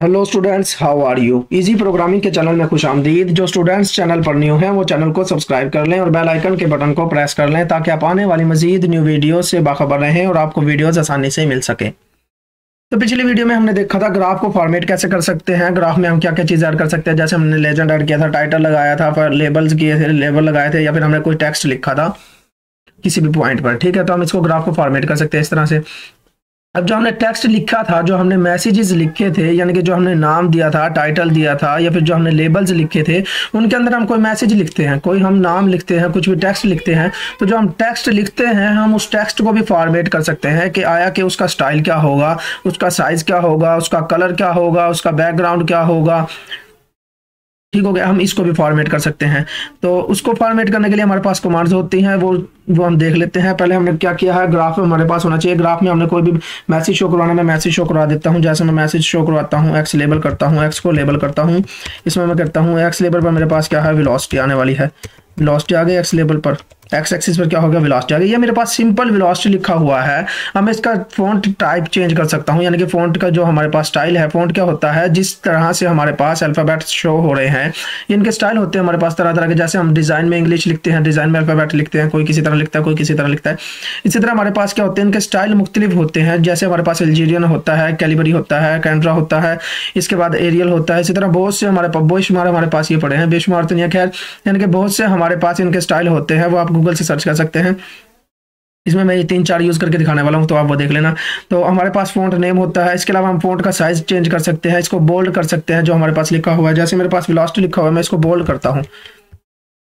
Hello students, how are you. Easy programming के channel में खुश आमदीद। जो स्टूडेंट्स चैनल पर न्यू हैं वो चैनल को सब्सक्राइब कर लें और बेल आइकन के बटन को प्रेस कर लें ताकि आप आने वाली मजीद न्यू वीडियो से बाखबर रहें और आपको वीडियोस आसानी से मिल सके। तो पिछली वीडियो में हमने देखा था ग्राफ को फॉर्मेट कैसे कर सकते हैं, ग्राफ में हम क्या क्या चीज़ ऐड कर सकते हैं। जैसे हमने लेजेंड ऐड किया था, टाइटल लगाया था, फिर लेबल्स किए थे, लेबल लगाए थे, या फिर हमने कोई टेक्स्ट लिखा था किसी भी पॉइंट पर। ठीक है, तो हम इसको ग्राफ को फॉर्मेट कर सकते हैं इस तरह से। अब जो हमने टेक्स्ट लिखा था, जो हमने मैसेजेस लिखे थे, यानी कि जो हमने नाम दिया था, टाइटल दिया था, या फिर जो हमने लेबल्स लिखे थे, उनके अंदर हम कोई मैसेज लिखते हैं, कोई हम नाम लिखते हैं, कुछ भी टेक्स्ट लिखते हैं, तो जो हम टेक्स्ट लिखते हैं हम उस टेक्स्ट को भी फॉर्मेट कर सकते हैं कि आया कि उसका स्टाइल क्या होगा, उसका साइज क्या होगा, उसका कलर क्या होगा, उसका बैकग्राउंड क्या होगा। ठीक हो गया, हम इसको भी फॉर्मेट कर सकते हैं। तो उसको फॉर्मेट करने के लिए हमारे पास कमांड्स होती हैं, वो हम देख लेते हैं। पहले हमने क्या किया है, ग्राफ में हमारे पास होना चाहिए। ग्राफ में हमने कोई भी मैसेज शो करवाना है, मैं मैसेज शो करवा देता हूं। जैसे मैं मैसेज शो करवाता हूं, एक्स लेबल करता हूं, एक्स को लेबल करता हूं। इसमें मैं करता हूं एक्स लेबल पर मेरे पास क्या है, वेलोसिटी आने वाली है। वेलोसिटी आ गई एक्स लेबल पर, एक्स एक्सिस पर क्या हो गया, वेलोसिटी आ गई। ये मेरे पास सिंपल वेलोसिटी लिखा हुआ है। अब मैं इसका फ़ॉन्ट टाइप चेंज कर सकता हूं, यानी कि फ़ॉन्ट का जो हमारे पास स्टाइल है, फ़ॉन्ट क्या होता है, जिस तरह से हमारे पास अल्फ़ाबेट शो हो रहे हैं, इनके स्टाइल होते हैं हमारे पास तरह तरह के। जैसे हम डिज़ाइन में इंग्लिश लिखते हैं, डिज़ाइन में अल्फ़ाबेट लिखते हैं, कोई किसी तरह लिखता है, कोई किसी तरह लिखता है। इसी तरह हमारे पास क्या होते हैं, इनके स्टाइल मुख्तलिफ होते हैं। जैसे हमारे पास एल्जीरियन होता है, कैलिबरी होता है, कैंड्रा होता है, इसके बाद एरियल होता है। इसी तरह बहुत से हमारे पास बेशुमार हमारे पास ये पड़े हैं, बेशुमार तो नहीं है खैर, यानी कि बहुत से हमारे पास इनके स्टाइल होते हैं। वो आप गूगल से सर्च कर सकते हैं। इसमें मैं ये 3-4 यूज करके दिखाने वाला हूं, तो आप वो देख लेना। तो हमारे पास फ़ॉन्ट नेम होता है। इसके अलावा हम फ़ॉन्ट का साइज चेंज कर सकते हैं, इसको बोल्ड कर सकते हैं जो हमारे पास लिखा हुआ है। जैसे मेरे पास वेलोसिटी लिखा हुआ है, मैं इसको बोल्ड करता हूं,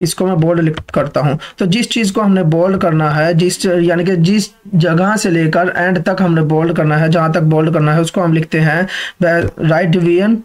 इसको मैं बोल्ड करता हूं। तो जिस चीज़ को हमने बोल्ड करना है, यानी कि जिस जगह से लेकर एंड तक हमने बोल्ड करना है, जहां तक बोल्ड करना है उसको हम लिखते हैं राइट डिवीजन,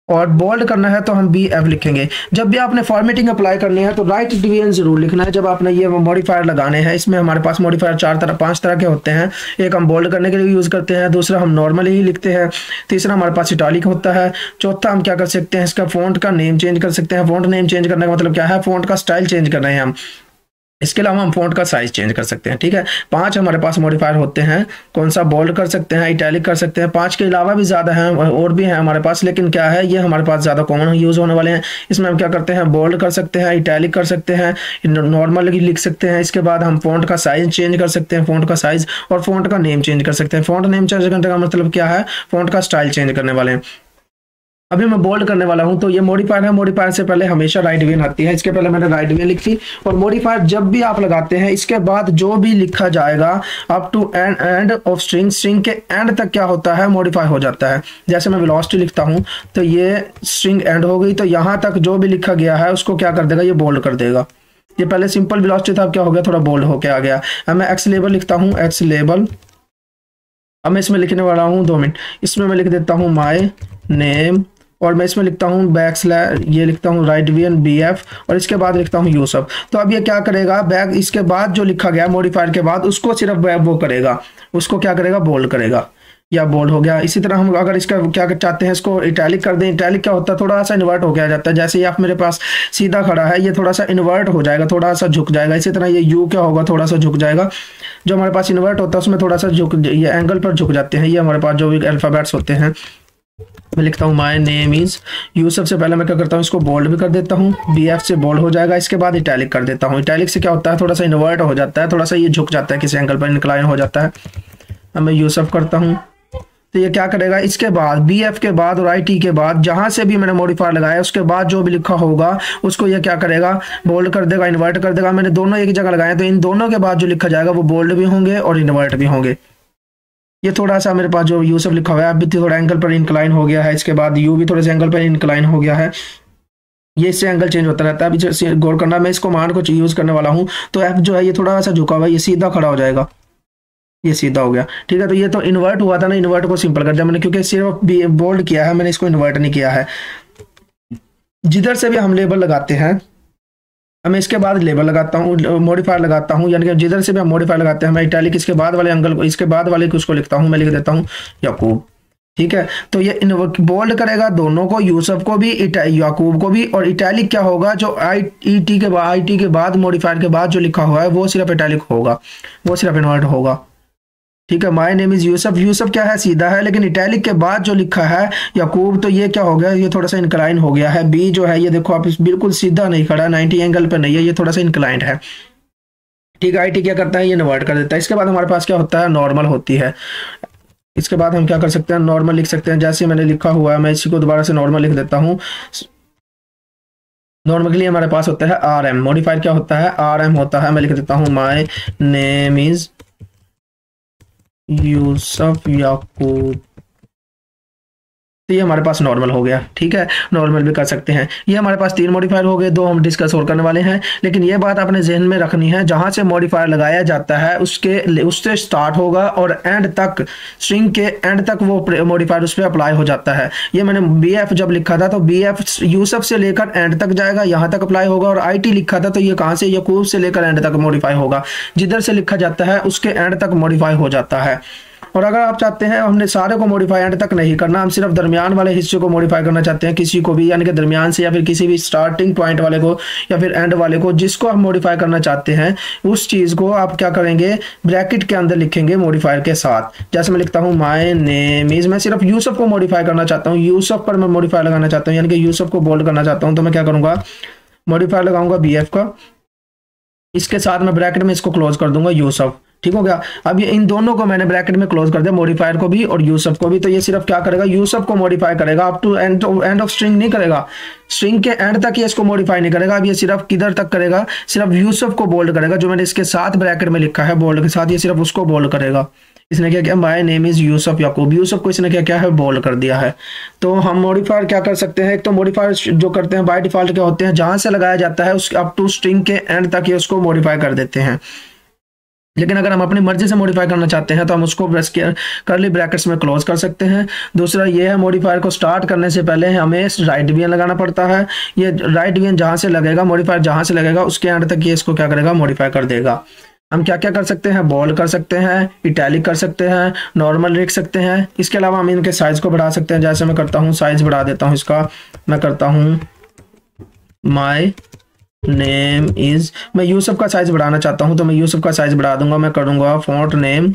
और बोल्ड करना है तो हम BF लिखेंगे। जब भी आपने फॉर्मेटिंग अप्लाई करनी है तो राइट डिवीजन जरूर लिखना है। जब आपने ये मॉडिफायर लगाने हैं, इसमें हमारे पास मॉडिफायर 5 तरह के होते हैं। एक हम बोल्ड करने के लिए यूज़ करते हैं, दूसरा हम नॉर्मली ही लिखते हैं, तीसरा हमारे पास इटालिक होता है, चौथा हम क्या कर सकते हैं, इसका फ़ॉन्ट का नेम चेंज कर सकते हैं। फ़ॉन्ट नेम चेंज करने का मतलब क्या है, फ़ॉन्ट का स्टाइल चेंज कर रहे हैं हम। इसके अलावा हम फ़ॉन्ट का साइज चेंज कर सकते हैं। ठीक है, 5 हमारे पास मॉडिफायर होते हैं। कौन सा, बोल्ड कर सकते हैं, इटैलिक कर सकते हैं। 5 के अलावा भी ज़्यादा हैं और भी हैं हमारे पास, लेकिन क्या है, ये हमारे पास ज़्यादा कॉमन यूज़ होने वाले हैं। इसमें हम क्या करते हैं, बोल्ड कर सकते हैं, इटैलिक कर सकते हैं, नॉर्मल लिख सकते हैं। इसके बाद हम फ़ॉन्ट का साइज चेंज कर सकते हैं, फ़ॉन्ट का साइज, और फ़ॉन्ट का नेम चेंज कर सकते हैं। फ़ॉन्ट नेम चेंज करने का मतलब क्या है, फ़ॉन्ट का स्टाइल चेंज करने वाले हैं। अभी मैं बोल्ड करने वाला हूं, तो ये मॉडिफायर है। मॉडिफायर से पहले हमेशा राइट डिवीजन आती है, इसके पहले मैंने राइट डिवीजन लिखी। और मॉडिफायर जब भी आप लगाते हैं, इसके बाद जो भी लिखा जाएगा up to end of string, string के एंड तक क्या होता है, मॉडिफाई हो जाता है। जैसे मैं वेलोसिटी लिखता हूं तो ये स्ट्रिंग एंड हो गई, तो यहां तक जो भी लिखा गया है उसको क्या कर देगा, ये बोल्ड कर देगा। ये पहले सिंपल वेलोसिटी था, अब क्या हो गया, थोड़ा बोल्ड होके आ गया। अब मैं एक्स लेबल लिखता हूँ, एक्स लेबल। अब मैं इसमें लिखने वाला हूँ 2 मिनट। इसमें मैं लिख देता हूँ माई नेम, और मैं इसमें लिखता हूँ ये लिखता हूँ राइट डिवीजन BF, और इसके बाद लिखता हूँ यूसफ। तो अब ये क्या करेगा, इसके बाद जो लिखा गया मॉडिफायर के बाद, उसको सिर्फ वो करेगा, उसको क्या करेगा, बोल्ड करेगा, या बोल्ड हो गया। इसी तरह हम अगर इसका क्या चाहते हैं, इसको इटैलिक कर दें। इटैलिक क्या होता है, थोड़ा सा इन्वर्ट हो गया जाता है। जैसे ये आप मेरे पास सीधा खड़ा है, ये थोड़ा सा इन्वर्ट हो जाएगा, थोड़ा सा झुक जाएगा। इसी तरह ये यू क्या होगा, थोड़ा सा झुक जाएगा। जो हमारे पास इन्वर्ट होता है उसमें थोड़ा सा ये एंगल पर झुक जाते हैं। ये हमारे पास जो भी अल्फ़ाबेट्स होते हैं, मैं लिखता हूँ माई नेम इज यूसफ। से पहले मैं क्या करता हूँ, इसको बोल्ड भी कर देता हूँ, BF से बोल्ड हो जाएगा। इसके बाद इटैलिक कर देता हूँ। इटैलिक से क्या होता है, थोड़ा सा इन्वर्ट हो जाता है, थोड़ा सा ये झुक जाता है, किसी एंगल पर इंक्लाइन हो जाता है। अब मैं यूसफ करता हूँ, तो ये क्या करेगा, इसके बाद BF के बाद और IT के बाद जहाँ से भी मैंने मॉडिफायर लगाया उसके बाद जो भी लिखा होगा उसको ये क्या करेगा, बोल्ड कर देगा, इन्वर्ट कर देगा। मैंने दोनों एक ही जगह लगाए, तो इन दोनों के बाद जो लिखा जाएगा वो बोल्ड भी होंगे और इन्वर्ट भी होंगे। ये थोड़ा सा मेरे पास जो यूसफ लिखा हुआ है अभी थोड़ा एंगल पर इंक्लाइन हो गया है। इसके बाद यू भी थोड़े से एंगल पर इंक्लाइन हो गया है। ये इससे एंगल चेंज होता रहता है। अभी गौर करना, मैं इस कमांड को यूज करने वाला हूँ, तो F जो है ये थोड़ा सा झुका हुआ है, ये सीधा खड़ा हो जाएगा, ये सीधा हो गया। ठीक है, तो ये तो इन्वर्ट हुआ था ना, इन्वर्ट को सिंपल कर दिया मैंने, क्योंकि सिर्फ बोल्ड किया है मैंने, इसको इन्वर्ट नहीं किया है। जिधर से भी हम लेबल लगाते हैं, मैं इसके बाद लेबल लगाता हूँ, मॉडिफायर लगाता हूँ, यानी कि जिधर से भी हम मॉडिफायर लगाते हैं, मैं इटैलिक इसके बाद वाले एंगल को, इसके बाद वाले को उसको लिखता हूँ, मैं लिख देता हूँ याकूब। ठीक है, तो ये बोल्ड करेगा दोनों को, यूसुफ को भी, याकूब को भी। और इटैलिक क्या होगा, जो IT के बाद मॉडिफायर के बाद जो लिखा हुआ है वो सिर्फ इटैलिक होगा, वो सिर्फ इन्वर्ट होगा। ठीक है, my name is Yusuf, Yusuf क्या है, सीधा है, लेकिन इटैलिक के बाद जो लिखा है याकूब, तो ये क्या हो गया, ये थोड़ा सा इंक्लाइन हो गया है। बी जो है ये देखो आप, बिल्कुल सीधा नहीं खड़ा, 90 एंगल पे नहीं है, ये थोड़ा सा इंक्लाइंड है। ठीक है, आई टी क्या करता है, ये इन्वर्ट कर देता है। इसके बाद हमारे पास क्या होता है, नॉर्मल होती है। इसके बाद हम क्या कर सकते हैं, नॉर्मल लिख सकते हैं। जैसे मैंने लिखा हुआ है, मैं इसी को दोबारा से नॉर्मल लिख देता हूँ। नॉर्मल के लिए हमारे पास होता है आर एम, मॉडिफायर क्या होता है, आर एम होता है। मैं लिख देता हूँ माय नेम इज यूसुफ याकूब, तो ये हमारे पास नॉर्मल हो गया। ठीक है, नॉर्मल भी कर सकते हैं। ये हमारे पास 3 मॉडिफायर हो गए, 2 हम डिस्कस और करने वाले हैं। लेकिन ये बात आपने जहन में रखनी है, जहां से मॉडिफायर लगाया जाता है उससे स्टार्ट होगा और एंड तक, स्ट्रिंग के एंड तक वो मॉडिफायर उस पर अप्लाई हो जाता है। ये मैंने बी एफ जब लिखा था तो बी एफ यूसुफ से लेकर एंड तक जाएगा, यहाँ तक अप्लाई होगा। और आई टी लिखा था तो ये कहाँ से, याकूब से लेकर एंड तक मॉडिफाई होगा। जिधर से लिखा जाता है उसके एंड तक मॉडिफाई हो जाता है। और अगर आप चाहते हैं हमने सारे को मॉडिफाई एंड तक नहीं करना, हम सिर्फ दरमियान वाले हिस्से को मॉडिफाई करना चाहते हैं, किसी को भी, यानी कि दरमियान से या फिर किसी भी स्टार्टिंग पॉइंट वाले को या फिर एंड वाले को, जिसको हम मॉडिफाई करना चाहते हैं उस चीज़ को आप क्या करेंगे, ब्रैकेट के अंदर लिखेंगे मॉडिफायर के साथ। जैसे मैं लिखता हूँ माय नेम इज, मैं सिर्फ यूसुफ को मॉडिफाई करना चाहता हूँ, यूसुफ पर मैं मॉडिफाई लगाना चाहता हूँ, यानी कि यूसुफ को बोल्ड करना चाहता हूँ, तो मैं क्या करूँगा, मॉडिफायर लगाऊंगा बी एफ का, इसके साथ मैं ब्रैकेट में इसको क्लोज कर दूंगा यूसुफ। ठीक हो गया। अब ये इन दोनों को मैंने ब्रैकेट में क्लोज कर दिया, मॉडिफायर को भी और यूसुफ को भी। तो ये सिर्फ क्या करेगा, यूसुफ को मॉडिफाई करेगा, up to end of string नहीं करेगा, स्ट्रिंग के एंड तक ये इसको मॉडिफाई नहीं करेगा। अब ये सिर्फ किधर तक करेगा, सिर्फ यूसुफ को बोल्ड करेगा, जो मैंने इसके साथ ब्रैकेट में लिखा है बोल्ड के साथ, ये सिर्फ उसको बोल्ड करेगा। इसने क्या किया, माय नेम इज यूसुफ याकूब, यूसुफ को इसने क्या किया है, बोल्ड कर दिया है। तो हम मॉडिफायर क्या कर सकते हैं, एक तो मॉडिफायर जो करते हैं बाय डिफॉल्ट क्या होते हैं, जहां से लगाया जाता है उस अप टू स्ट्रिंग के एंड तक ये उसको मॉडिफाई कर देते हैं। लेकिन अगर हम अपनी मर्जी से मॉडिफाई करना चाहते हैं तो हम उसको करली ब्रैकेट्स में क्लोज कर सकते हैं। दूसरा ये है, मॉडिफायर को स्टार्ट करने से पहले हमें राइट डिवीजन लगाना पड़ता है। ये राइट डिवीजन जहां से लगेगा, मॉडिफायर जहां से लगेगा उसके एंड तक ये इसको क्या करेगा, मॉडिफाई कर देगा। हम क्या क्या कर सकते हैं, बोल्ड कर सकते हैं, इटैलिक कर सकते हैं, नॉर्मल लिख सकते हैं। इसके अलावा हम इनके साइज को बढ़ा सकते हैं। जैसे मैं करता हूँ, साइज बढ़ा देता हूँ इसका, मैं करता हूँ माय नेम इज, मैं यूसुफ का साइज बढ़ाना चाहता हूं तो मैं यूसुफ का साइज बढ़ा दूंगा। मैं करूंगा फॉन्ट नेम,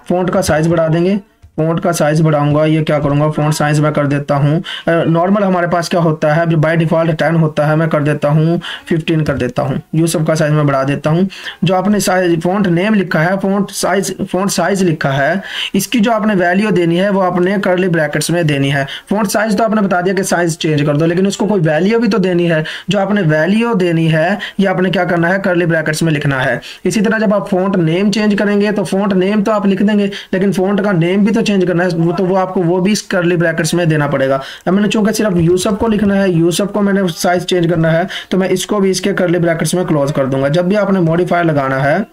फॉन्ट का साइज बढ़ा देंगे, फॉन्ट का साइज बढ़ाऊंगा। ये क्या करूंगा, फॉन्ट साइज मैं कर देता हूँ, नॉर्मल हमारे पास क्या होता है, बाय डिफॉल्ट 10 होता है, मैं कर देता हूँ 15 कर देता हूँ। यूसुफ का साइज मैं बढ़ा देता हूँ। जो आपने साइज फॉन्ट नेम लिखा है, फॉन्ट साइज लिखा है, इसकी जो आपने वैल्यू देनी है वो आपने करली ब्रैकेट्स में देनी है। फॉन्ट साइज तो आपने बता दिया कि साइज चेंज कर दो, लेकिन उसको कोई वैल्यू भी तो देनी है। जो आपने वैल्यू देनी है ये आपने क्या करना है, करली ब्रैकेट्स में लिखना है। इसी तरह जब आप फॉन्ट नेम चेंज करेंगे तो फॉन्ट नेम तो आप लिख देंगे, लेकिन फॉन्ट का नेम भी तो चेंज करना है, तो वो आपको वो भी करली ब्रैकेट्स में देना पड़ेगा। अब मैंने चूंकि सिर्फ यूसुफ को लिखना है, यूसुफ को मैंने साइज चेंज करना है, तो मैं इसको भी इसके करली ब्रैकेट्स में क्लोज कर दूंगा। जब भी आपने मॉडिफायर लगाना है,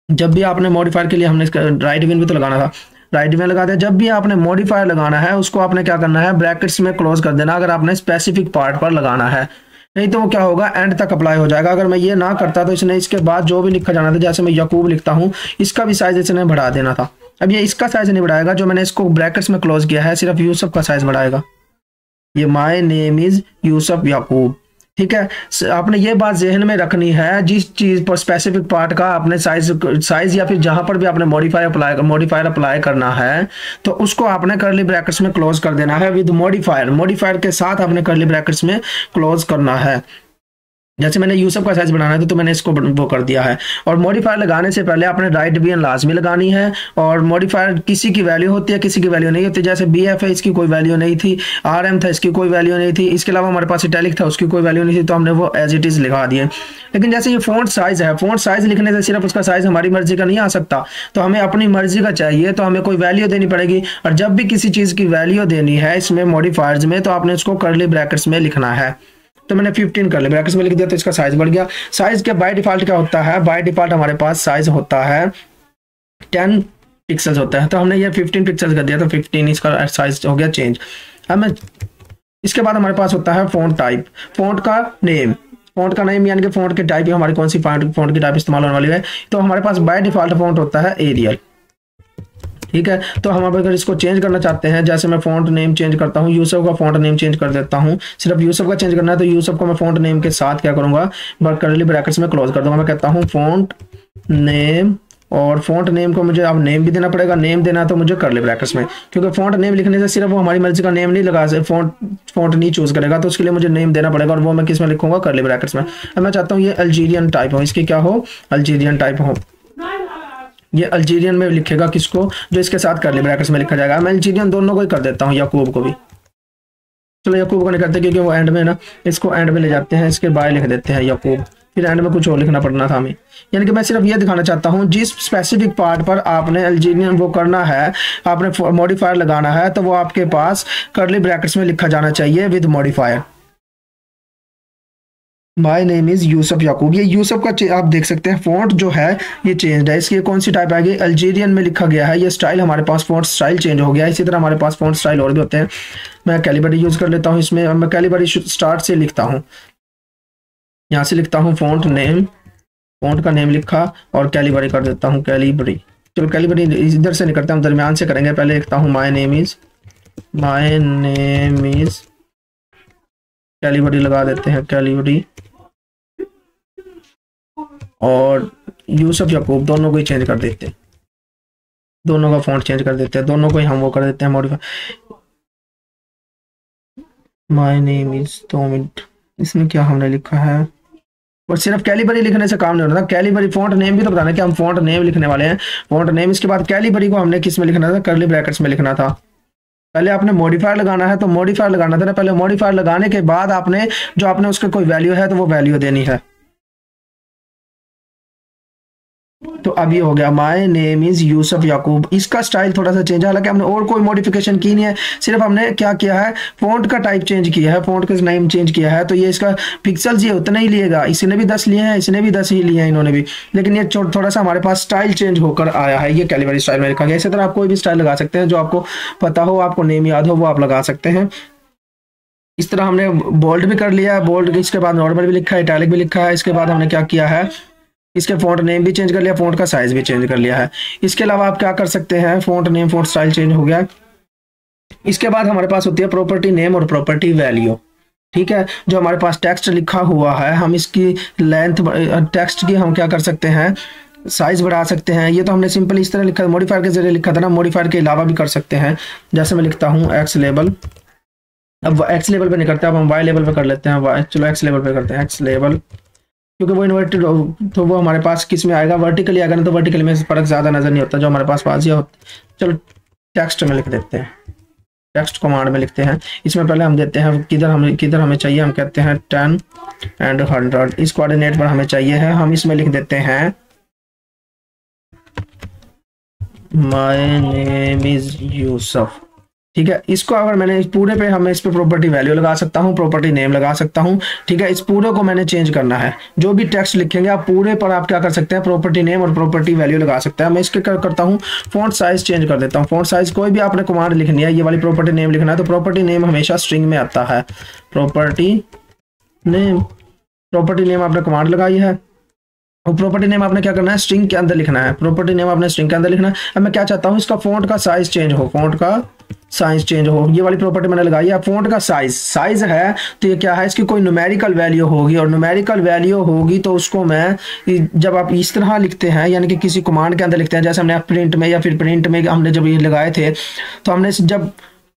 जब भी आपने मॉडिफायर के लिए हमने राइट डिवीजन भी तो लगाना था, राइट डिवीजन लगा दिया। जब भी आपने मॉडिफायर लगाना है उसको आपने क्या करना है, ब्रैकेट्स में क्लोज कर देना, अगर आपने स्पेसिफिक पार्ट पर लगाना है। नहीं तो वो क्या होगा, एंड तक अप्लाई हो जाएगा। अगर मैं ये ना करता तो इसने इसके बाद जो भी लिखा जाना था, जैसे मैं याकूब लिखता हूँ, इसका भी साइज इसने बढ़ा देना था। अब ये इसका साइज नहीं बढ़ाएगा, जो मैंने इसको ब्रैकेट्स में क्लोज किया है, सिर्फ यूसुफ का साइज बढ़ाएगा। ये माय नेम इज यूसुफ याकूब। ठीक है, आपने ये बात जहन में रखनी है, जिस चीज पर स्पेसिफिक पार्ट का आपने साइज या फिर जहां पर भी आपने मॉडिफायर अप्लाई करना है तो उसको आपने करली ब्रैकेट्स में क्लोज कर देना है विद मॉडिफायर के साथ आपने करली ब्रैकेट्स में क्लोज करना है। जैसे मैंने यूसुफ का साइज बनाना था तो मैंने इसको वो कर दिया है। और मॉडिफायर लगाने से पहले आपने राइट डिवीजन लाजमी लगानी है। और मॉडिफायर किसी की वैल्यू होती है, किसी की वैल्यू नहीं होती। जैसे बी एफ है, इसकी कोई वैल्यू नहीं थी, आर एम था, इसकी कोई वैल्यू नहीं थी, इसके अलावा हमारे पास इटैलिक था, उसकी कोई वैल्यू नहीं थी, तो हमने वो एज इट इज लिखा दिए। लेकिन जैसे ये फॉन्ट साइज है, फॉन्ट साइज लिखने से सिर्फ उसका साइज हमारी मर्जी का नहीं आ सकता, तो हमें अपनी मर्जी का चाहिए, तो हमें कोई वैल्यू देनी पड़ेगी। और जब भी किसी चीज़ की वैल्यू देनी है इसमें मॉडिफायर्स में, तो आपने उसको करली ब्रैकेट्स में लिखना है। तो मैंने 15 कर लिया, ब्रैकेट्स में लिख दिया, तो इसका साइज बढ़ गया। साइज के बाय डिफॉल्ट क्या होता है, बाय डिफॉल्ट हमारे पास साइज होता है 10 पिक्सल्स होता है, तो हमने ये 15 पिक्सल्स कर दिया, तो 15 इसका साइज हो गया चेंज। अब मैं इसके बाद हमारे पास होता है फॉन्ट टाइप, फॉन्ट का नेम यानी कि फॉन्ट की टाइप, हमारी कौन सी फॉन्ट की टाइप इस्तेमाल होने वाली है। तो हमारे पास बाय डिफॉल्ट फॉन्ट होता है एरियल। ठीक है, तो हम अगर इसको चेंज करना चाहते हैं, जैसे मैं फॉन्ट नेम चेंज करता हूँ, यूसुफ का फॉन्ट नेम चेंज कर देता हूँ, सिर्फ यूसुफ का चेंज करना है, तो यूसुफ को मैं फॉन्ट नेम के साथ क्या करूंगा, करली ब्रैकेट्स में क्लोज कर दूंगा। मैं कहता हूँ फॉन्ट नेम और फ़ॉन्ट नेम को मुझे अब नेम भी देना पड़ेगा। नेम देना तो मुझे कर्ली ब्रैकेट्स में, क्योंकि फ़ॉन्ट नेम लिखने से सिर्फ वो हमारी मर्जी का नेम नहीं लगा सकते, फ़ॉन्ट नहीं चूज़ करेगा, तो उसके लिए मुझे नेम देना पड़ेगा और वो मैं किस में लिखूंगा, कर्ली ब्रैकेट्स में। अब मैं चाहता हूँ ये अल्जीरियन टाइप हो, इसकी क्या हो, अल्जीरियन टाइप हो। ये अल्जीरियन में लिखेगा किसको, जो इसके साथ कर्ली ब्रैकेट्स में लिखा जाएगा। मैं अल्जीरियन दोनों को ही कर देता हूँ, याकूब को भी। चलो याकूब को नहीं करते क्योंकि वो एंड में ना, इसको एंड में ले जाते हैं, इसके बाय लिख देते हैं याकूब, फिर एंड में कुछ और लिखना पड़ना था हमें। यानी कि मैं सिर्फ ये दिखाना चाहता हूँ, जिस स्पेसिफिक पार्ट पर आपने अल्जीरियन वो करना है, आपने मॉडिफायर लगाना है, तो वो आपके पास कर्ली ब्रैकेट्स में लिखा जाना चाहिए with modifier. My name is Yusuf Yakub, ये यूसुफ का आप देख सकते हैं फ़ॉन्ट जो है ये चेंज है। इसकी कौन सी टाइप आएगी, अल्जीरियन में लिखा गया है। ये स्टाइल हमारे पास फ़ॉन्ट स्टाइल चेंज हो गया है। इसी तरह हमारे पास फ़ॉन्ट स्टाइल और भी होते हैं। मैं कैलिबरी यूज़ कर लेता हूँ इसमें। मैं कैलिबरी स्टार्ट से लिखता हूँ, यहाँ से लिखता हूँ फ़ॉन्ट नेम, फ़ॉन्ट का नेम लिखा और कैलिबरी कर देता हूँ, कैलिबरी। चलो कैलिबरी इधर से नहीं करते हम, दरमियान से करेंगे। पहले लिखता हूँ माय नेम इज कैलिबरी लगा देते हैं, कैलिबरी, और यूसुफ याकूब दोनों को ही चेंज कर देते हैं, दोनों का फ़ॉन्ट चेंज कर देते हैं, दोनों को ही हम वो कर देते हैं modify. My name is, 2 minute, इसमें क्या हमने लिखा है, और सिर्फ कैलिबरी लिखने से काम नहीं होता। कैलिबरी फ़ॉन्ट नेम भी तो बताना कि हम फ़ॉन्ट नेम लिखने वाले हैं, फ़ॉन्ट नेम। इसके बाद कैलिबरी को हमने किस में लिखना था, कर्ली ब्रैकेट्स में लिखना था। पहले आपने मॉडिफायर लगाना है तो मॉडिफायर लगाना था ना, पहले मॉडिफायर लगाने के बाद आपने जो आपने उसका कोई वैल्यू है तो वो वैल्यू देनी है। तो अब ये हो गया माय नेम इज यूसुफ याकूब। इसका स्टाइल थोड़ा सा चेंज है, हालांकि हमने और कोई मॉडिफिकेशन की नहीं है, सिर्फ हमने क्या किया है, फ़ॉन्ट का टाइप चेंज किया है, फ़ॉन्ट का नेम चेंज किया है। तो ये इसका पिक्सल्स ये उतना ही लिएगा, इसने भी 10 लिए हैं, इसने भी 10 ही लिए हैं, इन्होंने भी। लेकिन ये थोड़ा सा हमारे पास स्टाइल चेंज होकर आया है, ये कैलिबरी स्टाइल में लिखा गया। इसी तरह आप कोई भी स्टाइल लगा सकते हैं, जो आपको पता हो, आपको नेम याद हो, वो आप लगा सकते हैं। इस तरह हमने बोल्ड भी कर लिया है, बोल्ड इसके बाद नॉर्मल भी लिखा है, इटैलिक भी लिखा है। इसके बाद हमने क्या किया है, इसके फ़ॉन्ट नेम भी चेंज कर लिया, फ़ॉन्ट का साइज भी चेंज कर लिया है। इसके अलावा आप क्या कर सकते हैं, font name, font style change हो गया। इसके बाद हमारे पास होती है प्रॉपर्टी नेम और प्रॉपर्टी वैल्यू। ठीक है, जो हमारे पास टेक्स्ट लिखा हुआ है, हम इसकी लेंथ, टेक्स्ट की हम क्या कर सकते हैं, साइज बढ़ा सकते हैं। ये तो हमने सिंपल इस तरह लिखा, मॉडिफायर के जरिए लिखा था ना, मॉडिफायर के अलावा भी कर सकते हैं। जैसे मैं लिखता हूँ एक्स लेवल, अब एक्स लेवल पे नहीं करते, अब हम वाई लेवल पे कर लेते हैं। चलो एक्स लेवल पे करते हैं, एक्स लेवल, क्योंकि वो इन्वर्टेड तो वो हमारे पास किस में आएगा, वर्टिकली आएगा ना, तो वर्टिकली में फर्क ज़्यादा नज़र नहीं होता जो हमारे पास ये होता। चलो टेक्स्ट में लिख देते हैं, टेक्स्ट कमांड में लिखते हैं। इसमें पहले हम देते हैं किधर हमें चाहिए, हम कहते हैं 10 एंड 100, इस कोऑर्डिनेट पर हमें चाहिए है। हम इसमें लिख देते हैं माय नेम इज यूसुफ। ठीक है, इसको अगर मैंने इस पूरे पे, हमें इस पे प्रॉपर्टी वैल्यू लगा सकता हूँ, प्रॉपर्टी नेम लगा सकता हूँ। ठीक है, इस पूरे को मैंने चेंज करना है। जो भी टेक्स्ट लिखेंगे आप पूरे पर आप क्या कर सकते हैं, प्रॉपर्टी नेम और प्रॉपर्टी वैल्यू लगा सकते हैं। मैं इसके क्या करता हूँ, फ़ॉन्ट साइज चेंज कर देता हूँ। फ़ॉन्ट साइज कोई भी आपने कमांड लिखनी है, ये वाली प्रॉपर्टी नेम लिखना है तो प्रॉपर्टी नेम हमेशा स्ट्रिंग में आता है। प्रॉपर्टी नेम आपने कमांड लगाई है, और प्रॉपर्टी नेम आपने क्या करना है, स्ट्रिंग के अंदर लिखना है। प्रॉपर्टी नेम आपने स्ट्रिंग के अंदर लिखना है। अब मैं क्या चाहता हूँ, इसका फ़ॉन्ट का साइज चेंज हो, फ़ॉन्ट का साइज चेंज हो। ये वाली प्रॉपर्टी मैंने लगाई है। फ़ॉन्ट का साइज है तो ये क्या है, इसकी कोई न्यूमेरिकल वैल्यू होगी, और न्यूमेरिकल वैल्यू होगी तो उसको मैं, जब आप इस तरह लिखते हैं, यानी कि किसी कमांड के अंदर लिखते हैं, जैसे हमने प्रिंट में या फिर प्रिंट में हमने जब ये लगाए थे, तो हमने जब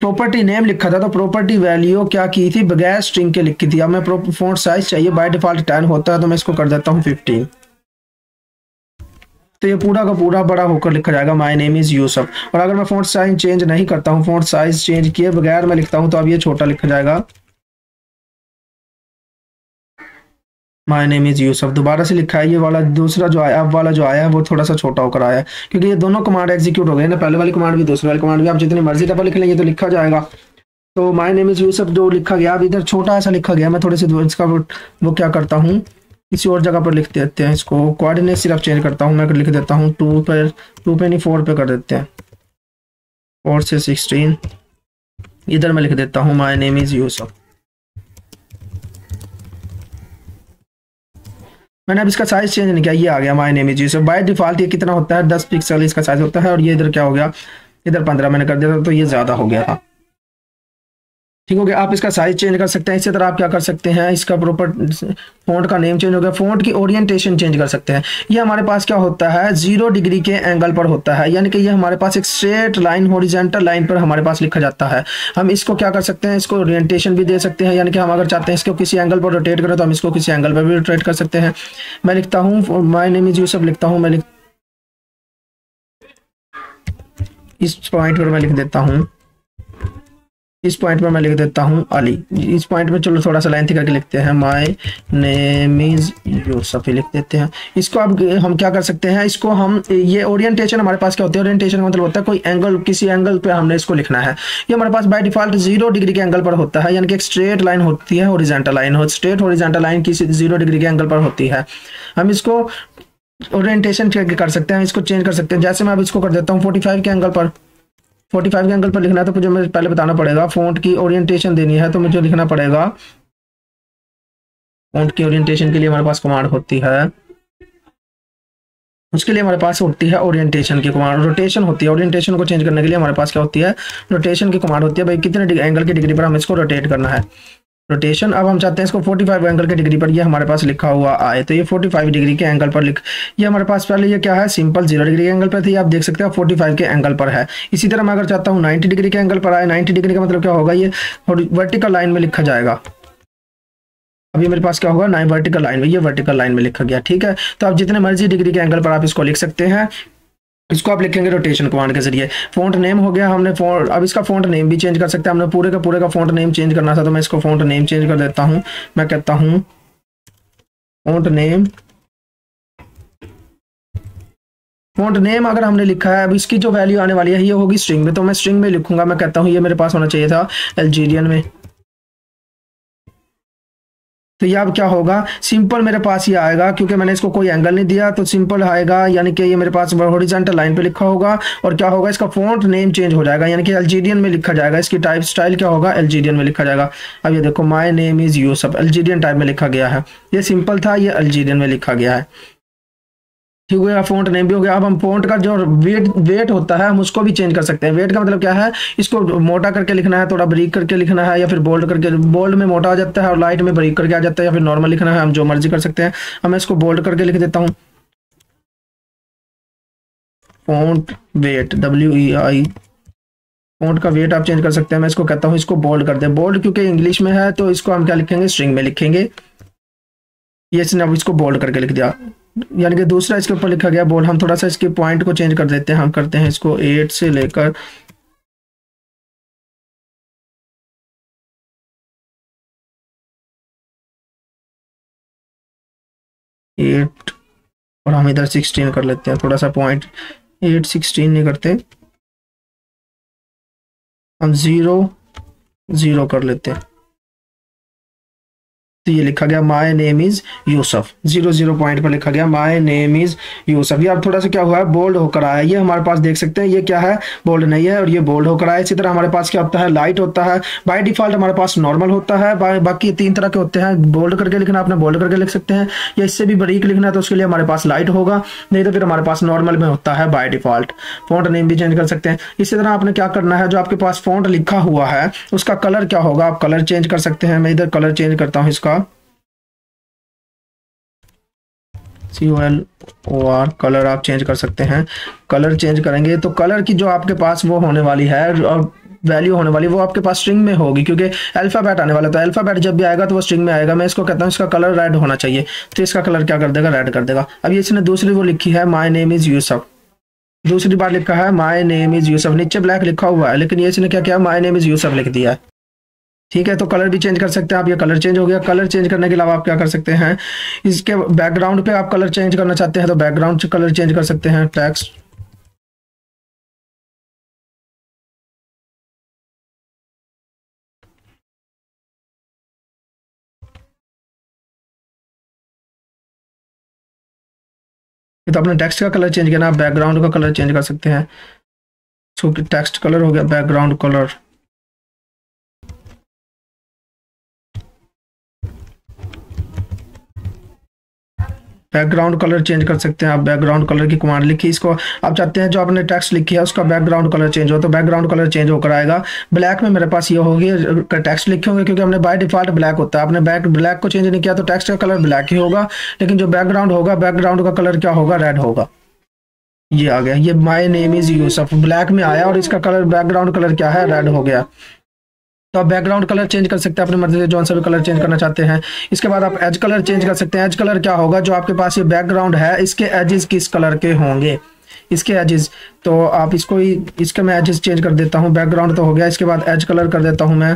प्रॉपर्टी नेम लिखा था तो प्रॉपर्टी वैल्यू क्या की थी, बगैर स्ट्रिंग के लिखी थी। अब मैं फ़ॉन्ट साइज चाहिए, बाय डिफ़ॉल्ट 10 होता है, तो मैं इसको कर देता हूँ 15। तो ये पूरा का पूरा बड़ा होकर लिखा जाएगा माय नेम इज यूसुफ। और अगर मैं फ़ॉन्ट साइज चेंज नहीं करता हूँ, फ़ॉन्ट साइज चेंज किए बगैर मैं लिखता हूँ, तो अब ये छोटा लिखा जाएगा माय नेम इज यूसुफ। दोबारा से लिखा है, ये वाला दूसरा जो आया, अब वाला जो आया है वो थोड़ा सा छोटा होकर आया है, क्योंकि ये दोनों कमांड एग्जीक्यूट हो गए ना, पहले वाली कमांड भी दूसरी वाली कमांड भी। आप जितनी मर्जी डबल लिख लेंगे तो लिखा जाएगा। तो माय नेम इज यूसुफ जो लिखा गया, अब इधर छोटा सा लिखा गया, मैं थोड़े से इसका वो क्या करता हूँ, किसी और जगह पर लिख देते हैं। इसको कोऑर्डिनेट सिर्फ चेंज करता हूँ, मैं लिख देता हूँ 2 पे नहीं 4 पे कर देते हैं, 4 से 16। इधर मैं लिख देता हूँ माय नेम इज यूसुफ। मैंने अब इसका साइज चेंज नहीं किया, ये आ गया my name is Yusuf. By default ये कितना होता है, 10 पिक्सल इसका साइज होता है, और ये इधर क्या हो गया, इधर 15 मैंने कर दिया था, तो ये ज़्यादा हो गया था। ठीक हो गया। आप इसका साइज चेंज कर सकते हैं। इसी तरह आप क्या कर सकते हैं, इसका प्रॉपर फ़ॉन्ट का नेम चेंज हो गया, फ़ॉन्ट की ओरिएंटेशन चेंज कर सकते हैं। ये हमारे पास क्या होता है, 0 डिग्री के एंगल पर होता है, यानी कि ये हमारे पास एक स्ट्रेट लाइन, हॉरिजॉन्टल लाइन पर हमारे पास लिखा जाता है। हम इसको क्या कर सकते हैं, इसको ओरिएंटेशन भी दे सकते हैं, यानी कि हम अगर चाहते हैं इसको किसी एंगल पर रोटेट करें तो हम इसको किसी एंगल पर भी रोटेट कर सकते हैं। मैं लिखता हूँ माय नेम इज़ यूसुफ लिखता हूँ, इस पॉइंट पर मैं लिख देता हूँ, इस पॉइंट पर मैं लिख देता हूँ अली। इस पॉइंट में चलो थोड़ा सा लेंथी करके लिखते हैं, माय नेम इज यूसुफ लिख देते हैं। इसको अब हम क्या कर सकते हैं, इसको हम ये ओरिएंटेशन हमारे पास क्या होती है, ओरिएंटेशन का मतलब होता है कोई एंगल, किसी एंगल पे हमने इसको लिखना है। ये हमारे पास बाय डिफॉल्ट 0 डिग्री के एंगल पर होता है, यानी कि एक स्ट्रेट लाइन होती है, horizontal line, straight horizontal line किसी 0 डिग्री के एंगल पर होती है। हम इसको ओरिएंटेशन कर सकते हैं, इसको चेंज कर सकते हैं। जैसे मैं अब इसको कर देता हूँ 45 के एंगल पर, 45 के एंगल पर लिखना है तो मुझे पहले बताना पड़ेगा फ़ॉन्ट की ओरिएंटेशन देनी है, तो मुझे लिखना पड़ेगा फ़ॉन्ट की ओरिएंटेशन के लिए हमारे पास कमांड होती है, उसके लिए हमारे पास होती है ओरिएंटेशन की कमांड, रोटेशन होती है। ओरिएंटेशन को चेंज करने के लिए हमारे पास क्या होती है, रोटेशन की कमांड होती है। भाई कितने एंगल की डिग्री पर हम इसको रोटेट करना है, रोटेशन। अब हम चाहते हैं इसको 45 एंगल के डिग्री पर ये हमारे पास लिखा हुआ आए, तो ये 45 डिग्री के एंगल पर ये हमारे पास पहले ये क्या है, सिंपल 0 डिग्री के एंगल पर थी, आप देख सकते हैं 45 के एंगल पर है। इसी तरह मैं अगर चाहता हूँ 90 डिग्री के एंगल पर आए, 90 डिग्री का मतलब क्या होगा, ये वर्टिकल लाइन में लिखा जाएगा। अभी मेरे पास क्या होगा, वर्टिकल लाइन में, ये वर्टिकल लाइन में लिखा गया। ठीक है, तो आप जितने मर्जी डिग्री के एंगल पर आप इसको लिख सकते हैं। इसको आप लिखेंगे रोटेशन कमांड के जरिए। फ़ॉन्ट नेम हो गया, हमने अब इसका फ़ॉन्ट नेम भी चेंज कर सकते हैं। हमने पूरे का फ़ॉन्ट नेम चेंज करना था, तो मैं इसको फ़ॉन्ट नेम चेंज कर देता हूं। मैं कहता हूं फ़ॉन्ट नेम, फ़ॉन्ट नेम अगर हमने लिखा है, अब इसकी जो वैल्यू आने वाली है ये होगी स्ट्रिंग में, तो मैं स्ट्रिंग में लिखूंगा। मैं कहता हूँ ये मेरे पास होना चाहिए था अल्जीरियन में, तो ये अब क्या होगा, सिंपल मेरे पास ये आएगा, क्योंकि मैंने इसको कोई एंगल नहीं दिया, तो सिंपल आएगा, यानी कि ये मेरे पास हॉरिजॉन्टल लाइन पे लिखा होगा। और क्या होगा, इसका फ़ॉन्ट नेम चेंज हो जाएगा, यानी कि अल्जीरियन में लिखा जाएगा। इसकी टाइप स्टाइल क्या होगा, अल्जीरियन में लिखा जाएगा। अब ये देखो, my name is Yusuf, Algerian type में लिखा गया है। ये सिंपल था, ये अल्जीरियन में लिखा गया है। ठीक हो गया, फ़ॉन्ट नेम भी हो गया। अब हम फ़ॉन्ट का जो वेट होता है हम उसको भी चेंज कर सकते हैं। वेट का मतलब क्या है, इसको मोटा करके लिखना है, थोड़ा बारीक करके लिखना है, या फिर बोल्ड करके, बोल्ड में मोटा आ जाता है और लाइट में बारीक करके आ जाता है, या फिर नॉर्मल लिखना है, हम जो मर्जी कर सकते हैं। अब मैं इसको बोल्ड करके लिख देता हूँ, फ़ॉन्ट वेट WEI, फ़ॉन्ट का वेट आप चेंज कर सकते हैं। मैं इसको कहता हूँ इसको बोल्ड कर दें, बोल्ड क्योंकि इंग्लिश में है, तो इसको हम क्या लिखेंगे, स्ट्रिंग में लिखेंगे। ये इसने अब इसको बोल्ड करके लिख दिया, यानी कि दूसरा इसके ऊपर लिखा गया बोल्ड। हम थोड़ा सा इसके पॉइंट को चेंज कर देते हैं, हम करते हैं इसको 8 से लेकर 8, और हम इधर 16 कर लेते हैं। थोड़ा सा पॉइंट 8 16 नहीं करते, हम 0 0 कर लेते हैं। तो ये लिखा गया my name is Yusuf, 0 point पर लिखा गया माय नेम इज यूसुफ। ये अब थोड़ा सा क्या हुआ है, बोल्ड होकर आया। ये हमारे पास देख सकते हैं, ये क्या है, बोल्ड नहीं है, और ये बोल्ड होकर आया। इसी तरह हमारे पास क्या होता है, लाइट होता है। बाय डिफॉल्ट हमारे पास नॉर्मल होता है, बाकी 3 तरह के होते हैं। बोल्ड करके लिखना, आपने बोल्ड करके लिख सकते हैं, या इससे भी बारीक लिखना है तो उसके लिए हमारे पास लाइट होगा, नहीं तो फिर हमारे पास नॉर्मल में होता है बाय डिफॉल्ट। फॉन्ट नेम भी चेंज कर सकते हैं। इसी तरह आपने क्या करना है, जो आपके पास फॉन्ट लिखा हुआ है उसका कलर क्या होगा, आप कलर चेंज कर सकते हैं। मैं इधर कलर चेंज करता हूँ, इसका COLOR कलर आप चेंज कर सकते हैं। कलर चेंज करेंगे तो कलर की जो आपके पास वो होने वाली है और वैल्यू होने वाली, वो आपके पास स्ट्रिंग में होगी, क्योंकि अल्फाबेट आने वाला, तो अल्फाबेट जब भी आएगा तो वो स्ट्रिंग में आएगा। मैं इसको कहता हूँ इसका कलर रेड होना चाहिए, तो इसका कलर क्या कर देगा, रेड कर देगा। अब ये इसने दूसरी वो लिखी है माय नेम इज यूसुफ, दूसरी बार लिखा है माय नेम इज यूसुफ, नीचे ब्लैक लिखा हुआ है, लेकिन ये इसने क्या किया, माय नेम इज यूसुफ लिख दिया है। ठीक है, तो कलर भी चेंज कर सकते हैं आप। ये कलर चेंज हो गया। कलर चेंज करने के अलावा आप क्या कर सकते हैं, इसके बैकग्राउंड पे आप कलर चेंज करना चाहते हैं तो बैकग्राउंड कलर चेंज कर सकते हैं। टेक्स्ट तो अपने टेक्स्ट का कलर चेंज करना, आप बैकग्राउंड का कलर चेंज कर सकते हैं। सो टेक्स्ट कलर हो गया, background colour. Background colour change कर सकते हैं आप। बैकग्राउंड कलर की कमांड लिखी, इसको आप चाहते हैं जो आपने टेक्स्ट लिखी है उसका बैकग्राउंड कलर चेंज हो तो बैकग्राउंड कलर चेंज होकर आएगा। ब्लैक में मेरे पास ये होगी टेक्स्ट लिखे होंगे क्योंकि हमने बाय डिफॉल्ट ब्लैक होता है, आपने ब्लैक को चेंज नहीं किया तो टेक्स्ट का कलर ब्लैक ही होगा, लेकिन जो बैकग्राउंड होगा बैकग्राउंड का कलर क्या होगा, रेड होगा। ये आ गया, ये my name is Yusuf black में आया और इसका कलर बैकग्राउंड कलर क्या है, रेड हो गया। तो आप बैकग्राउंड कलर चेंज कर सकते हैं अपनी मर्जी से, जो सा भी कलर चेंज करना चाहते हैं। इसके बाद आप एज कलर चेंज कर सकते हैं। एज कलर क्या होगा, जो आपके पास ये बैकग्राउंड है इसके एजेस किस कलर के होंगे, इसके एजेस। तो आप इसको ही, इसके मैं एजेस चेंज कर देता हूँ। बैकग्राउंड तो हो गया, इसके बाद एज कलर कर देता हूँ मैं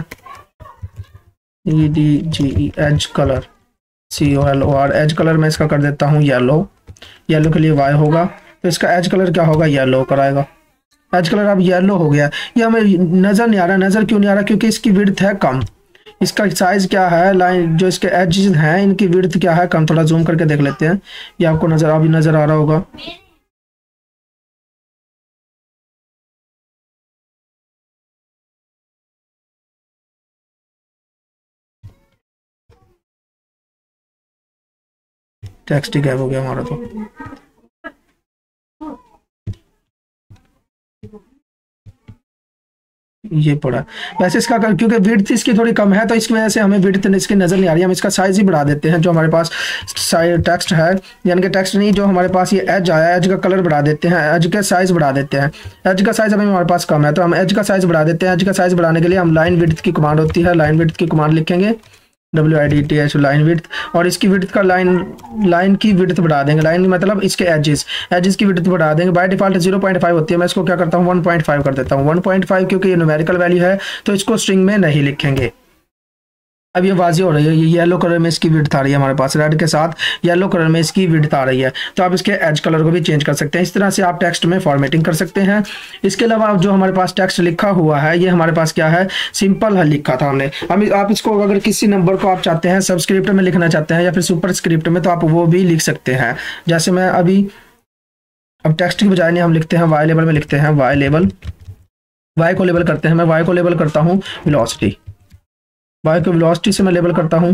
EDGE edge colour COLOR। Edge colour मैं इसका कर देता हूँ येलो। येलो के लिए Y होगा, तो इसका एज कलर क्या होगा, येलो कराएगा। एज कलर अब येलो हो गया। ये हमें नजर नहीं आ रहा, नजर क्यों नहीं आ रहा, क्योंकि इसकी विड्थ है कम। इसका साइज क्या है, लाइन जो इसके एजेस हैं इनकी विड्थ क्या है, कम। थोड़ा जूम करके देख लेते हैं, ये आपको अभी नजर आ रहा होगा। टेक्स्ट ही गायब हो गया हमारा तो। ये पड़ा वैसे इसका क्योंकि विड्थ इसकी थोड़ी कम है तो इसकी वजह से हमें विड्थ इसकी नजर नहीं आ रही। हम इसका साइज ही बढ़ा देते हैं। जो हमारे पास टेक्स्ट है, यानी कि टेक्स्ट नहीं, जो हमारे पास ये एज आया, एज का कलर बढ़ा देते हैं, एज का साइज बढ़ा देते हैं। एज का साइज अभी हमारे पास कम है तो हम एज का साइज बढ़ा देते हैं। एज का साइज बढ़ाने के लिए हम लाइन विड्थ की कमांड होती है, लाइन विड्थ की कमांड लिखेंगे WIDTH लाइन विड्थ, और इसकी विड्थ का लाइन की विड्थ बढ़ा देंगे। लाइन मतलब इसके एजेस की विड्थ बढ़ा देंगे। बाय डिफॉल्ट 0.5 होती है, मैं इसको क्या करता हूँ 1.5 कर देता हूँ। 1.5 क्योंकि ये न्यूमेरिकल वैल्यू है तो इसको स्ट्रिंग में नहीं लिखेंगे। अब ये वाजी हो रही है, ये येलो कलर में इसकी विड्थ आ रही है हमारे पास, रेड के साथ येलो कलर में इसकी विड्थ आ रही है। तो आप इसके एज कलर को भी चेंज कर सकते हैं। इस तरह से आप टेक्स्ट में फॉर्मेटिंग कर सकते हैं। इसके अलावा जो हमारे पास टेक्स्ट लिखा हुआ है, ये हमारे पास क्या है, सिंपल है लिखा था हमने। आप इसको अगर किसी नंबर को आप चाहते हैं सबस्क्रिप्ट में लिखना चाहते हैं या फिर सुपर स्क्रिप्ट में, तो आप वो भी लिख सकते हैं। जैसे मैं अभी अब टेक्स्ट की बजाय नहीं हम लिखते हैं वाई लेवल में लिखते हैं, वाई लेवल, वाई को लेबल करते हैं। मैं वाई को लेबल करता हूँ वेलोसिटी, वाई को वेलोसिटी से मैं लेबल करता हूँ,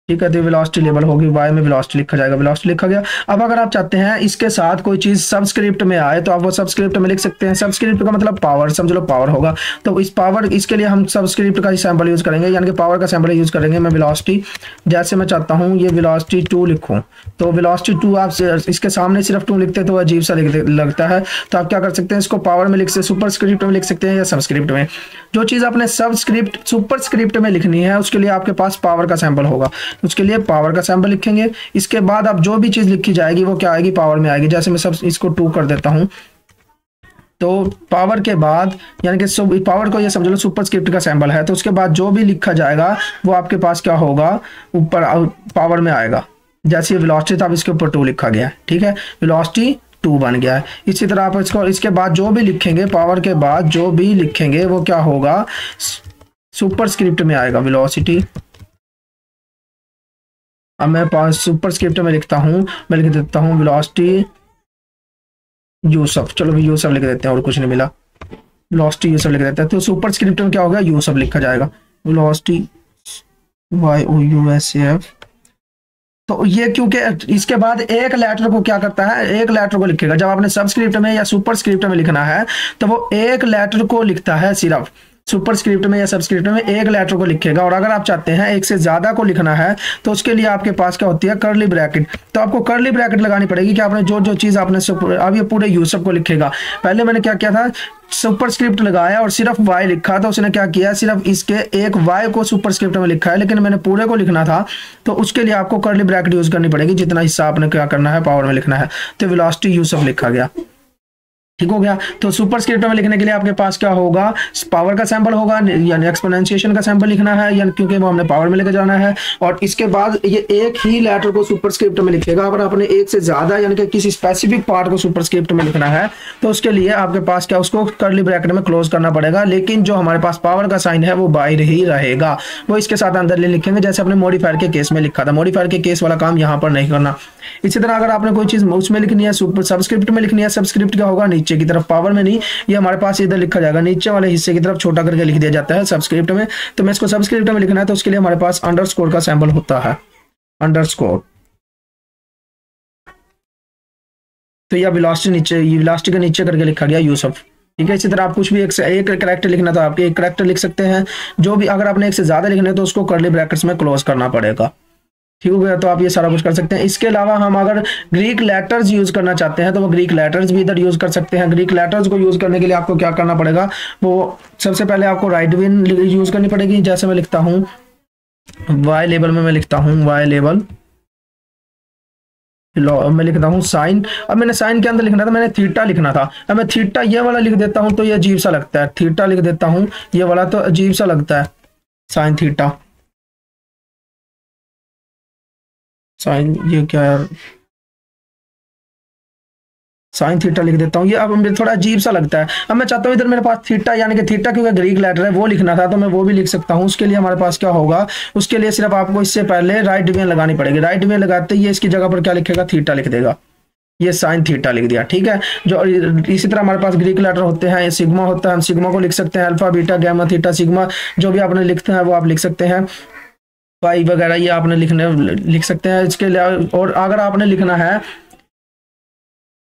ठीक है। तो वेलोसिटी लेबल होगी, वाई में वेलोसिटी लिखा जाएगा, वेलोसिटी लिखा गया। अब अगर आप चाहते हैं इसके साथ कोई चीज सबस्क्रिप्ट में आए तो आप वो सबस्क्रिप्ट में लिख सकते हैं। सबस्क्रिप्ट का मतलब पावर, समझ लो पावर होगा। तो इस पावर, इसके लिए हम सबस्क्रिप्ट का ही सैंपल यूज करेंगे, यानी कि पावर का सैंपल यूज करेंगे। मैं वेलोसिटी, जैसे मैं चाहता हूँ ये वेलोसिटी 2 लिखूँ, तो वेलोसिटी 2 आप इसके सामने सिर्फ 2 लिखते हैं तो अजीब सा लगता है। तो आप क्या कर सकते हैं, इसको पावर में लिख सकते, सुपर स्क्रिप्ट में लिख सकते हैं या सबस्क्रिप्ट में। जो चीज़ आपने सबस्क्रिप्ट सुपर स्क्रिप्ट में लिखनी है उसके लिए आपके पास पावर का सैंपल होगा, उसके लिए पावर का सैंपल लिखेंगे। इसके बाद अब जो भी चीज़ लिखी जाएगी वो क्या आएगी, पावर में आएगी। जैसे मैं सब इसको 2 कर देता हूँ, तो पावर के बाद, यानी कि पावर को ये समझ लो सुपर स्क्रिप्ट का सैंपल है, तो उसके बाद जो भी लिखा जाएगा वो आपके पास क्या होगा, ऊपर पावर में आएगा। जैसे वेलोसिटी था, अब इसके ऊपर 2 लिखा गया है, ठीक है, वेलोसिटी 2 बन गया है। इसी तरह आप इसको, इसके बाद जो भी लिखेंगे, पावर के बाद जो भी लिखेंगे वो क्या होगा, सुपर स्क्रिप्ट में आएगा, वेलोसिटी। अब मैं पास सुपर स्क्रिप्ट में लिखता हूँ, मैं लिख देता हूँ वेलोसिटी यूसुफ, चलो भी यूसुफ लिख देते हैं और कुछ नहीं मिला, वेलोसिटी यूसुफ लिख देते हैं। तो सुपर स्क्रिप्ट में क्या होगा, यूसुफ लिखा जाएगा, वेलोसिटी YOUSUF। तो ये क्योंकि इसके बाद एक लेटर को क्या करता है, एक लेटर को लिखेगा। जब आपने सबस्क्रिप्ट में या सुपर स्क्रिप्ट में लिखना है तो वो एक लेटर को लिखता है, सिर्फ सुपर स्क्रिप्ट में या सबस्क्रिप्ट में एक लेटर को लिखेगा। और अगर आप चाहते हैं एक से ज्यादा को लिखना है तो उसके लिए आपके पास क्या होती है, कर्ली ब्रैकेट। तो आपको कर्ली ब्रैकेट लगानी पड़ेगी कि आपने जो जो चीज आपने, अब ये पूरे यूसुफ को लिखेगा। पहले मैंने क्या किया था, सुपर स्क्रिप्ट लगाया और सिर्फ वाई लिखा, तो उसने क्या किया, सिर्फ इसके एक वाई को सुपर स्क्रिप्ट में लिखा है, लेकिन मैंने पूरे को लिखना था तो उसके लिए आपको कर्ली ब्रैकेट यूज करनी पड़ेगी। जितना हिस्सा आपने क्या करना है, पावर में लिखना है। तो वेलोसिटी यूसुफ लिखा गया, ठीक हो गया। तो सुपर स्क्रिप्ट में लिखने के लिए आपके पास क्या होगा, पावर का सैंपल होगा, यानी एक्सपोनेंशिएशन का सैंपल लिखना है, यानी क्योंकि वो हमने पावर में लेकर जाना है। और इसके बाद ये एक ही लेटर को सुपर स्क्रिप्ट में लिखेगा। अगर आपने एक से ज्यादा यानी कि किसी स्पेसिफिक पार्ट को सुपर स्क्रिप्ट में लिखना है तो उसके लिए आपके पास क्या, उसको कर्ली ब्रैकेट में क्लोज करना पड़ेगा। लेकिन जो हमारे पास पावर का साइन है वो बाहर ही रहेगा, वो इसके साथ अंदर ले लिखेंगे, जैसे अपने मॉडिफायर के केस में लिखा था। मॉडिफायर के केस वाला काम यहाँ पर नहीं करना। इसी तरह अगर आपने कोई चीज उसमें लिखनी है, सबस्क्रिप्ट में लिखनी है, सबस्क्रिप्ट क्या होगा, नीचे की तरफ, पावर में नहीं, ये हमारे पास इधर लिखा जाएगा, नीचे वाले हिस्से की तरफ छोटा करके लिख दिया जाता है सबस्क्रिप्ट में। तो मैं इसको सबस्क्रिप्ट में लिखना है तो उसके लिए हमारे पास अंडरस्कोर का सैंपल होता है, अंडरस्कोर। तो ये वेलोसिटी नीचे, वेलोसिटी के नीचे करके लिखा गया यूसुफ। ठीक है, इसी तरह आप कुछ भी एक कैरेक्टर लिखना तो आपके एक कैरेक्टर लिख सकते हैं। जो भी अगर आपने एक से ज्यादा लिखने तो उसको कर्ली ब्रैकेट्स में क्लोज करना पड़ेगा। ठीक हो गया, तो आप ये सारा कुछ कर सकते हैं। इसके अलावा हम अगर ग्रीक लेटर्स यूज करना चाहते हैं तो वो ग्रीक लेटर्स भी इधर यूज कर सकते हैं। ग्रीक लेटर्स को यूज करने के लिए आपको क्या करना पड़ेगा, वो सबसे पहले आपको राइट विन यूज करनी पड़ेगी। जैसे मैं लिखता हूँ वाई लेबल में, मैं लिखता हूँ वाई लेबल, मैं लिखता हूँ साइन। अब मैंने साइन के अंदर लिखना था, मैंने थीटा लिखना था। अब मैं थीटा ये वाला लिख देता हूँ तो ये अजीब सा लगता है। थीटा लिख देता हूँ ये वाला तो अजीब सा लगता है, साइन थीटा। साइन ये क्या है, साइन थीटा लिख देता हूँ। ये अब मुझे थोड़ा अजीब सा लगता है। अब मैं चाहता हूँ इधर मेरे पास थीटा यानी कि थीटा क्योंकि ग्रीक लेटर है वो लिखना था तो मैं वो भी लिख सकता हूँ। उसके लिए हमारे पास क्या होगा, उसके लिए सिर्फ आपको इससे पहले राइट डिवीजन लगानी पड़ेगी। राइट डिवीजन लगाते ही ये इसकी जगह पर क्या लिखेगा, थीटा लिख देगा। ये साइन थीटा लिख दिया। ठीक है, जो इसी तरह हमारे पास ग्रीक लेटर होते हैं, सिग्मा होता है, हम सिग्मा को लिख सकते हैं alpha beta gamma theta sigma. जो भी आपने लिखते हैं वो आप लिख सकते हैं, पाई वगैरह ये आपने लिख सकते हैं। इसके लिए और अगर आपने लिखना है,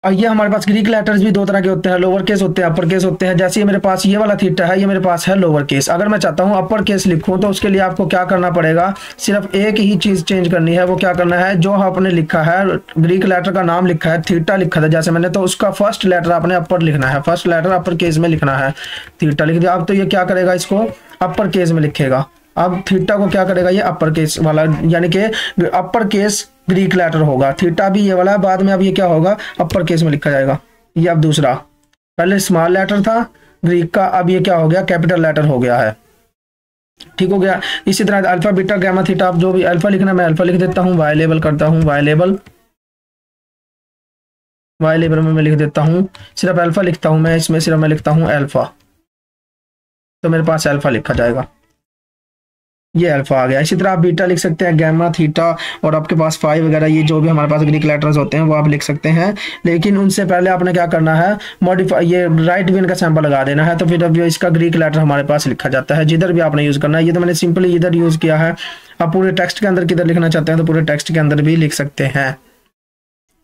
ये हमारे पास ग्रीक लेटर्स भी दो तरह के होते हैं, लोअर केस होते हैं, अपर केस होते हैं। जैसे ये मेरे पास ये वाला थीटा है, ये मेरे पास है लोअर केस। अगर मैं चाहता हूँ अपर केस लिखूं तो उसके लिए आपको क्या करना पड़ेगा, सिर्फ एक ही चीज चेंज करनी है। वो क्या करना है, जो आपने लिखा है ग्रीक लेटर का नाम लिखा है, थीटा लिखा था जैसे मैंने, तो उसका फर्स्ट लेटर आपने अपर लिखना है, फर्स्ट लेटर अपर केस में लिखना है। थीटा लिख दिया। अब तो ये क्या करेगा, इसको अपर केस में लिखेगा। अब थीटा को क्या करेगा, ये अपर केस वाला यानी कि अपर केस ग्रीक लेटर होगा। थीटा भी ये वाला है, बाद में अब ये क्या होगा, अपर केस में लिखा जाएगा। ये अब दूसरा, पहले स्मॉल लेटर था ग्रीक का, अब ये क्या हो गया, कैपिटल लेटर हो गया है। ठीक हो गया। इसी तरह अल्फा बीटा गामा थीटा, आप जो भी अल्फा लिखना मैं अल्फा लिख देता हूँ, वाई लेबल करता हूँ, वाई लेबल, वाई लेबल में मैं लिख देता हूँ, सिर्फ अल्फा लिखता हूँ मैं, इसमें सिर्फ मैं लिखता हूँ अल्फा, तो मेरे पास अल्फा लिखा जाएगा। ये अल्फा आ गया। इसी तरह आप बीटा लिख सकते हैं, गामा थीटा, और आपके पास फाई वगैरह ये जो भी हमारे पास ग्रीक लेटर्स होते हैं वो आप लिख सकते हैं। लेकिन उनसे पहले आपने क्या करना है, मॉडिफाई ये राइट विन का सैंपल लगा देना है, तो फिर अब इसका ग्रीक लेटर हमारे पास लिखा जाता है जिधर भी आपने यूज करना है। ये तो मैंने सिंपली इधर यूज किया है। आप पूरे टेक्स्ट के अंदर किधर लिखना चाहते हैं तो पूरे टेक्स्ट के अंदर भी लिख सकते हैं।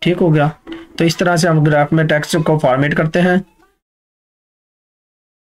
ठीक हो गया। तो इस तरह से हम ग्राफ में टेक्स्ट को फॉर्मेट करते हैं।